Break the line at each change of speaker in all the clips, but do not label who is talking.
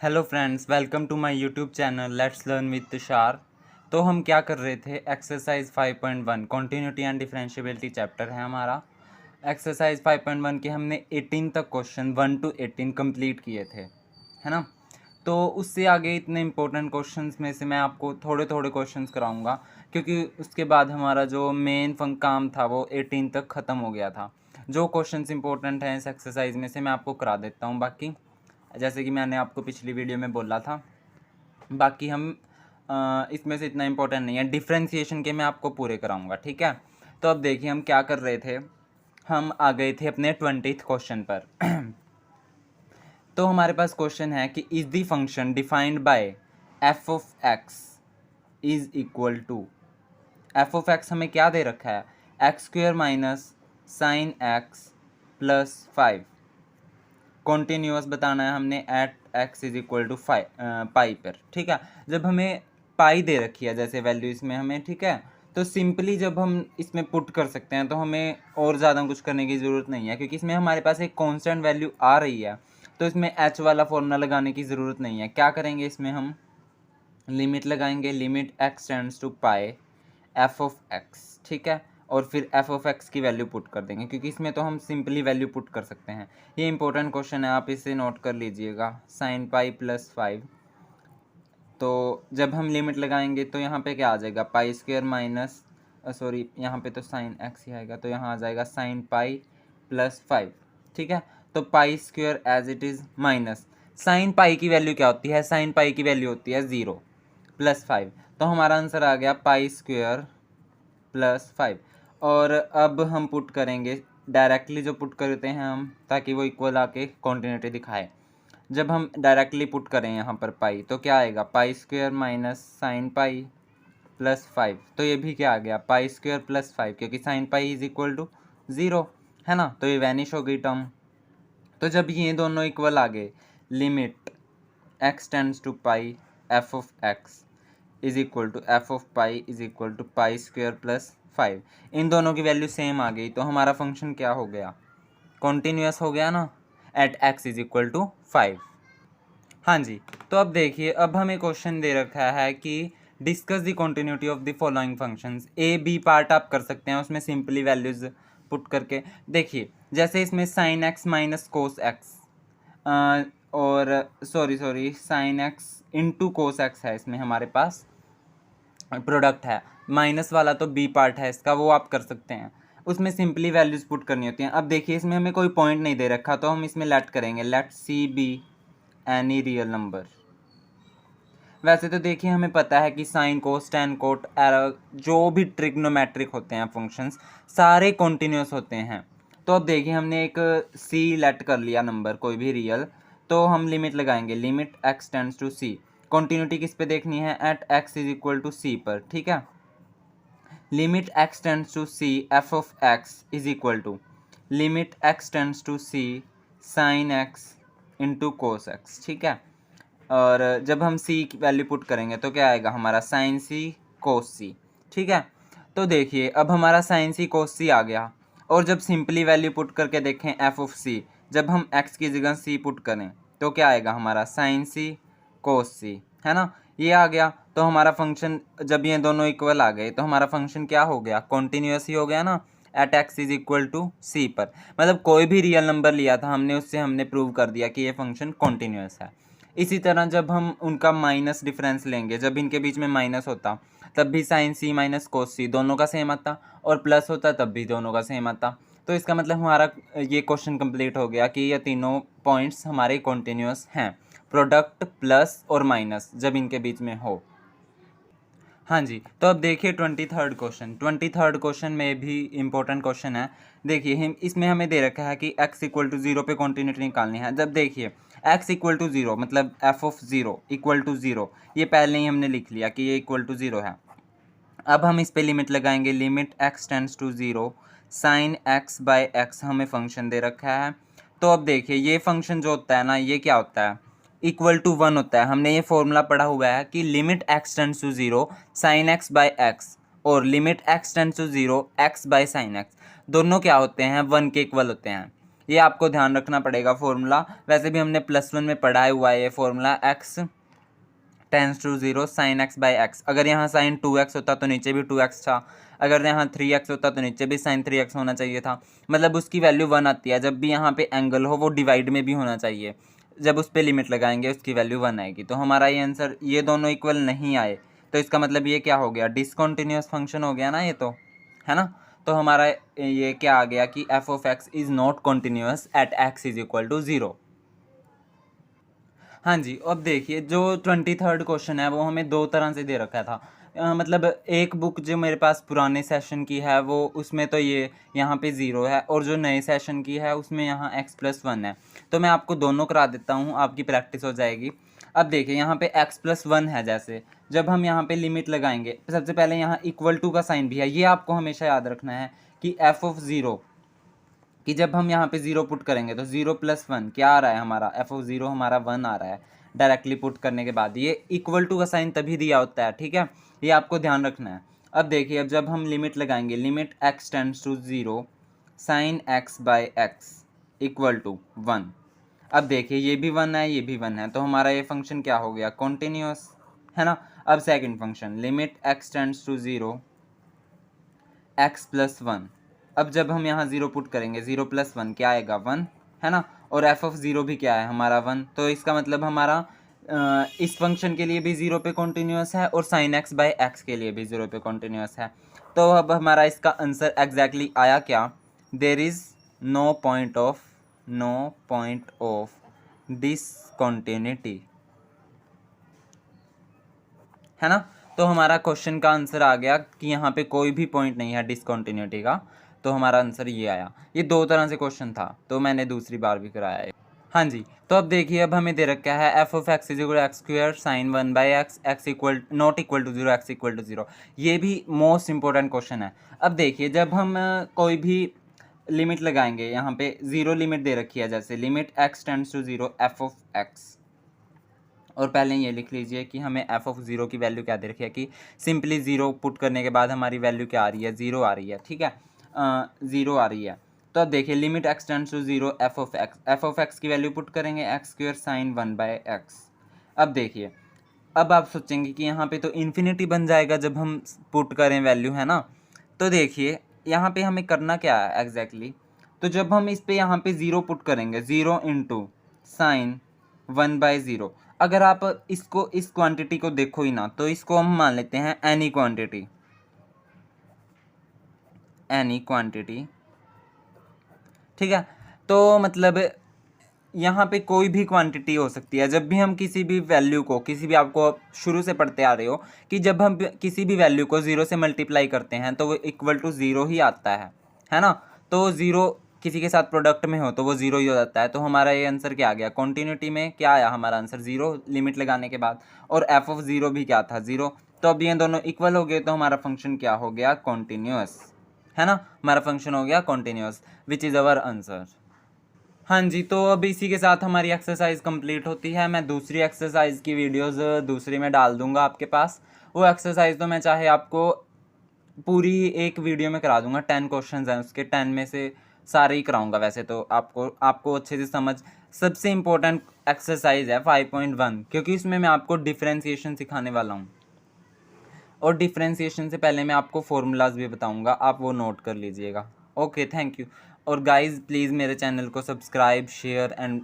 Hello friends, welcome to my YouTube channel let's learn with Tushar. तो हम क्या कर रहे थे, exercise 5.1 continuity and differentiability chapter है हमारा। एक्सरसाइज 5.1 के हमने 18 तक क्वेश्चन 1 to 18 कंप्लीट किए थे, है ना। तो उससे आगे इतने इंपॉर्टेंट क्वेश्चंस में से मैं आपको थोड़े थोड़े क्वेश्चंस कराऊंगा, क्योंकि उसके बाद हमारा जो मेन काम था वो 18 तक ख़त्म हो गया था। जो क्वेश्चंस इंपॉर्टेंट हैं इस एक्सरसाइज में से मैं आपको करा देता हूँ, बाकी जैसे कि मैंने आपको पिछली वीडियो में बोला था। बाकी हम इसमें से इतना इम्पोर्टेंट नहीं है, डिफ्रेंशिएशन के मैं आपको पूरे कराऊंगा, ठीक है। तो अब देखिए हम क्या कर रहे थे, हम आ गए थे अपने 20th क्वेश्चन पर। तो हमारे पास क्वेश्चन है कि is the function defined by f of x is equal to, f of x हमें क्या दे रखा है, x square minus sine x plus 5। Continuous बताना है हमने at x is equal to pi पर, ठीक है। जब हमें पाई दे रखी है जैसे वैल्यू इसमें हमें, ठीक है, तो सिंपली जब हम इसमें पुट कर सकते हैं तो हमें और ज़्यादा कुछ करने की ज़रूरत नहीं है, क्योंकि इसमें हमारे पास एक कांस्टेंट वैल्यू आ रही है। तो इसमें एच वाला फॉर्मूला लगाने की ज़रूरत नहीं है। क्या करेंगे, इसमें हम लिमिट लगाएंगे, limit x tends to pi f of x, ठीक है, और फिर एफ ऑफ एक्स की वैल्यू पुट कर देंगे, क्योंकि इसमें तो हम सिंपली वैल्यू पुट कर सकते हैं। ये इंपॉर्टेंट क्वेश्चन है, आप इसे नोट कर लीजिएगा, साइन पाई प्लस 5। तो जब हम लिमिट लगाएंगे तो यहाँ पे क्या आ जाएगा, पाई स्क्वेयर माइनस सॉरी यहाँ पे तो साइन एक्स ही आएगा, तो यहाँ आ जाएगा साइन पाई प्लस 5, ठीक है। तो pi square as it is minus sine pi की वैल्यू क्या होती है, साइन पाई की वैल्यू होती है 0 प्लस 5। तो हमारा आंसर आ गया पाई स्क्वेयर प्लस 5। और अब हम पुट करेंगे डायरेक्टली, जो पुट करते हैं हम, ताकि वो इक्वल आके कॉन्टिन्यूटी दिखाए। जब हम डायरेक्टली पुट करें यहाँ पर पाई, तो क्या आएगा, पाई square minus sine pi plus 5। तो ये भी क्या आ गया, पाई स्क्वेयर प्लस 5, क्योंकि sine pi is equal to 0, है ना। तो ये वैनिश हो गई टर्म। तो जब ये दोनों इक्वल आ गए, limit x tends to pi f of x is equal to f of pi is equal to pi square plus 5, इन दोनों की वैल्यू सेम आ गई, तो हमारा फंक्शन क्या हो गया, कॉन्टीन्यूअस हो गया ना, at x is equal to 5। हाँ जी। तो अब देखिए, अब हमें क्वेश्चन दे रखा है कि discuss the continuity of the following functions. A B part आप कर सकते हैं, उसमें सिंपली वैल्यूज पुट करके। देखिए जैसे इसमें sine x minus cos x, और sorry sine x into cos x है, इसमें हमारे पास प्रोडक्ट है। माइनस वाला तो बी पार्ट है इसका, वो आप कर सकते हैं, उसमें सिंपली वैल्यूज पुट करनी होती हैं। अब देखिए इसमें हमें कोई पॉइंट नहीं दे रखा, तो हम इसमें लेट करेंगे, let c be any real number. वैसे तो देखिए हमें पता है कि sine cos tan cot error जो भी ट्रिग्नोमेट्रिक होते हैं फंक्शंस, सारे कॉन्टिन्यूस होते हैं। तो अब देखिए हमने एक सी लेट कर लिया नंबर कोई भी रियल, तो हम लिमिट लगाएंगे, limit x tends to c. Continuity किस पे देखनी है, at x is equal to c पर, ठीक है। Limit x tends to c f of x is equal to limit x tends to c sine x into cos x, ठीक है। और जब हम सी की वैल्यू पुट करेंगे तो क्या आएगा हमारा, साइन सी कोस सी, ठीक है। तो देखिए अब हमारा साइन सी कोस सी आ गया, और जब सिंपली वैल्यू पुट करके देखें एफ ऑफ सी, जब हम एक्स की जगह सी पुट करें तो क्या आएगा हमारा, साइन सी कोस सी, है ना, ये आ गया। तो हमारा फंक्शन, जब ये दोनों इक्वल आ गए तो हमारा फंक्शन क्या हो गया, कॉन्टीन्यूअस ही हो गया ना, at x is equal to c पर। मतलब कोई भी रियल नंबर लिया था हमने, उससे हमने प्रूव कर दिया कि ये फंक्शन कॉन्टीन्यूअस है। इसी तरह जब हम उनका माइनस डिफरेंस लेंगे, जब इनके बीच में माइनस होता तब भी साइन सी माइनस कोस सी दोनों का सेम आता, और प्लस होता तब भी दोनों का सेम आता। तो इसका मतलब हमारा ये क्वेश्चन कंप्लीट हो गया कि ये तीनों पॉइंट्स हमारे कॉन्टीन्यूअस हैं, प्रोडक्ट प्लस और माइनस जब इनके बीच में हो। हाँ जी। तो अब देखिए 23rd क्वेश्चन में भी इम्पोर्टेंट क्वेश्चन है। देखिए हम इसमें हमें दे रखा है कि x इक्वल टू 0 पे कॉन्टीन्यूटी निकालनी है। जब देखिए x इक्वल टू 0 मतलब f ऑफ 0 इक्वल टू 0, ये पहले ही हमने लिख लिया कि ये इक्वल टू 0 है। अब हम इस पे लिमिट लगाएंगे, limit x tends to 0 sine x by x हमें फंक्शन दे रखा है। तो अब देखिए ये फंक्शन जो होता है ना, ये क्या होता है, इक्वल टू 1 होता है। हमने ये फॉर्मूला पढ़ा हुआ है कि limit x tends to 0 sine x by x और limit x tends to 0 x by sine x, दोनों क्या होते हैं, 1 के इक्वल होते हैं। ये आपको ध्यान रखना पड़ेगा फॉर्मूला। वैसे भी हमने +1 में पढ़ा हुआ है ये formula, x tends to 0 sin x by x. अगर यहाँ sin 2x होता तो नीचे भी 2x था, अगर यहाँ 3x होता तो नीचे भी sin 3x होना चाहिए था। मतलब उसकी वैल्यू 1 आती है। जब भी यहाँ पे एंगल हो वो डिवाइड में भी होना चाहिए। जब उस पर लिमिट लगाएंगे उसकी वैल्यू 1 आएगी। तो हमारा ये आंसर, ये दोनों इक्वल नहीं आए तो इसका मतलब ये क्या हो गया, डिसकंटिन्यूअस फंक्शन हो गया ना ये, तो है ना। तो हमारा ये क्या आ गया कि f of x is not continuous at x is equal to 0। हाँ जी, अब देखिए जो 23rd क्वेश्चन है वो हमें दो तरह से दे रखा था। मतलब एक बुक जो मेरे पास पुराने सेशन की है वो, उसमें तो ये यहाँ पे 0 है, और जो नए सेशन की है उसमें यहाँ x+1 है। तो मैं आपको दोनों करा देता हूँ, आपकी प्रैक्टिस हो जाएगी। अब देखिए यहाँ पे x+1 है, जैसे जब हम यहाँ पे लिमिट लगाएंगे, सबसे पहले यहाँ इक्वल टू का साइन भी है, ये आपको हमेशा याद रखना है कि f ऑफ 0 कि जब हम यहाँ पे 0 पुट करेंगे तो 0+1 क्या आ रहा है हमारा, f ऑफ 0 हमारा 1 आ रहा है डायरेक्टली पुट करने के बाद। ये इक्वल टू का साइन तभी दिया होता है, ठीक है, ये आपको ध्यान रखना है। अब देखिए, अब जब हम लिमिट लगाएंगे, limit x tends to 0 sin x by x equal to 1। अब देखिए ये भी 1 है, ये भी 1 है, तो हमारा ये फंक्शन क्या हो गया, कॉन्टिन्यूअस, है ना। अब second function, limit x tends to 0 x+1। अब जब हम यहाँ 0 पुट करेंगे, 0+1 क्या आएगा, 1, है ना। और f ऑफ 0 भी क्या है हमारा 1, तो इसका मतलब हमारा इस फंक्शन के लिए भी 0 पे कॉन्टिन्यूअस है और sin x बाई एक्स के लिए भी 0 पे कॉन्टिन्यूअस है। तो अब हमारा इसका आंसर एग्जैक्टली आया क्या, there is no point of discontinuity, है ना। तो हमारा क्वेश्चन का आंसर आ गया कि यहाँ पे कोई भी पॉइंट नहीं है डिसकंटिन्यूटी का। तो हमारा आंसर ये आया। ये दो तरह से क्वेश्चन था, तो मैंने दूसरी बार भी कराया है। हाँ जी, तो अब देखिए, अब हमें दे रखा है f of x is equal x square sine 1 by x, x equal not equal to 0, x equal to 0। ये भी मोस्ट इंपॉर्टेंट क्वेश्चन है। अब देखिए, जब हम कोई भी लिमिट लगाएंगे, यहाँ पे 0 लिमिट दे रखी है, जैसे limit x tends to 0 f of x, और पहले ये लिख लीजिए कि हमें f ऑफ 0 की वैल्यू क्या दे रखी है, कि सिंपली 0 पुट करने के बाद हमारी वैल्यू क्या आ रही है, 0 आ रही है, ठीक है, 0 आ रही है। तो अब देखिए, limit x tends to 0 f of x की वैल्यू पुट करेंगे, x square sine 1 by x. अब देखिए, अब आप सोचेंगे कि यहाँ पे तो इन्फिनिटी बन जाएगा जब हम पुट करें वैल्यू, है ना। तो देखिए यहाँ पे हमें करना क्या है एग्जैक्टली, तो जब हम इस पे यहाँ पे 0 पुट करेंगे, 0 इंटू साइन 1 बाई 0। अगर आप इसको, इस क्वांटिटी को देखो ही ना, तो इसको हम मान लेते हैं एनी क्वांटिटी, ठीक है। तो मतलब यहाँ पे कोई भी क्वांटिटी हो सकती है। जब भी हम किसी भी वैल्यू को, किसी भी, आपको शुरू से पढ़ते आ रहे हो कि जब हम किसी भी वैल्यू को 0 से मल्टीप्लाई करते हैं तो वो इक्वल टू 0 ही आता है ना। तो 0 किसी के साथ प्रोडक्ट में हो तो वो 0 ही हो जाता है। तो हमारा ये आंसर क्या आ गया, कॉन्टिन्यूटी में क्या आया हमारा आंसर, 0 लिमिट लगाने के बाद, और f ऑफ 0 भी क्या था, 0। तो अब ये दोनों इक्वल हो गए, तो हमारा फंक्शन क्या हो गया, कॉन्टिन्यूअस, है ना। हमारा फंक्शन हो गया continuous, which is our answer. हाँ जी, तो अब इसी के साथ हमारी एक्सरसाइज कंप्लीट होती है। मैं दूसरी एक्सरसाइज की वीडियोस दूसरी में डाल दूंगा आपके पास। वो एक्सरसाइज तो मैं चाहे आपको पूरी एक वीडियो में करा दूंगा, 10 क्वेश्चंस हैं उसके, 10 में से सारे ही कराऊंगा। वैसे तो आपको अच्छे से समझ, सबसे इम्पोर्टेंट एक्सरसाइज है 5.1, क्योंकि इसमें मैं आपको डिफ्रेंसिएशन सिखाने वाला हूँ, और डिफ्रेंसिएशन से पहले मैं आपको फॉर्मूलाज भी बताऊंगा, आप वो नोट कर लीजिएगा। Okay, thank you. और गाइज़ प्लीज़ मेरे चैनल को सब्सक्राइब, शेयर एंड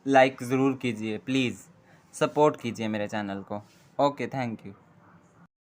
लाइक ज़रूर कीजिए, प्लीज़ सपोर्ट कीजिए मेरे चैनल को। Okay, thank you.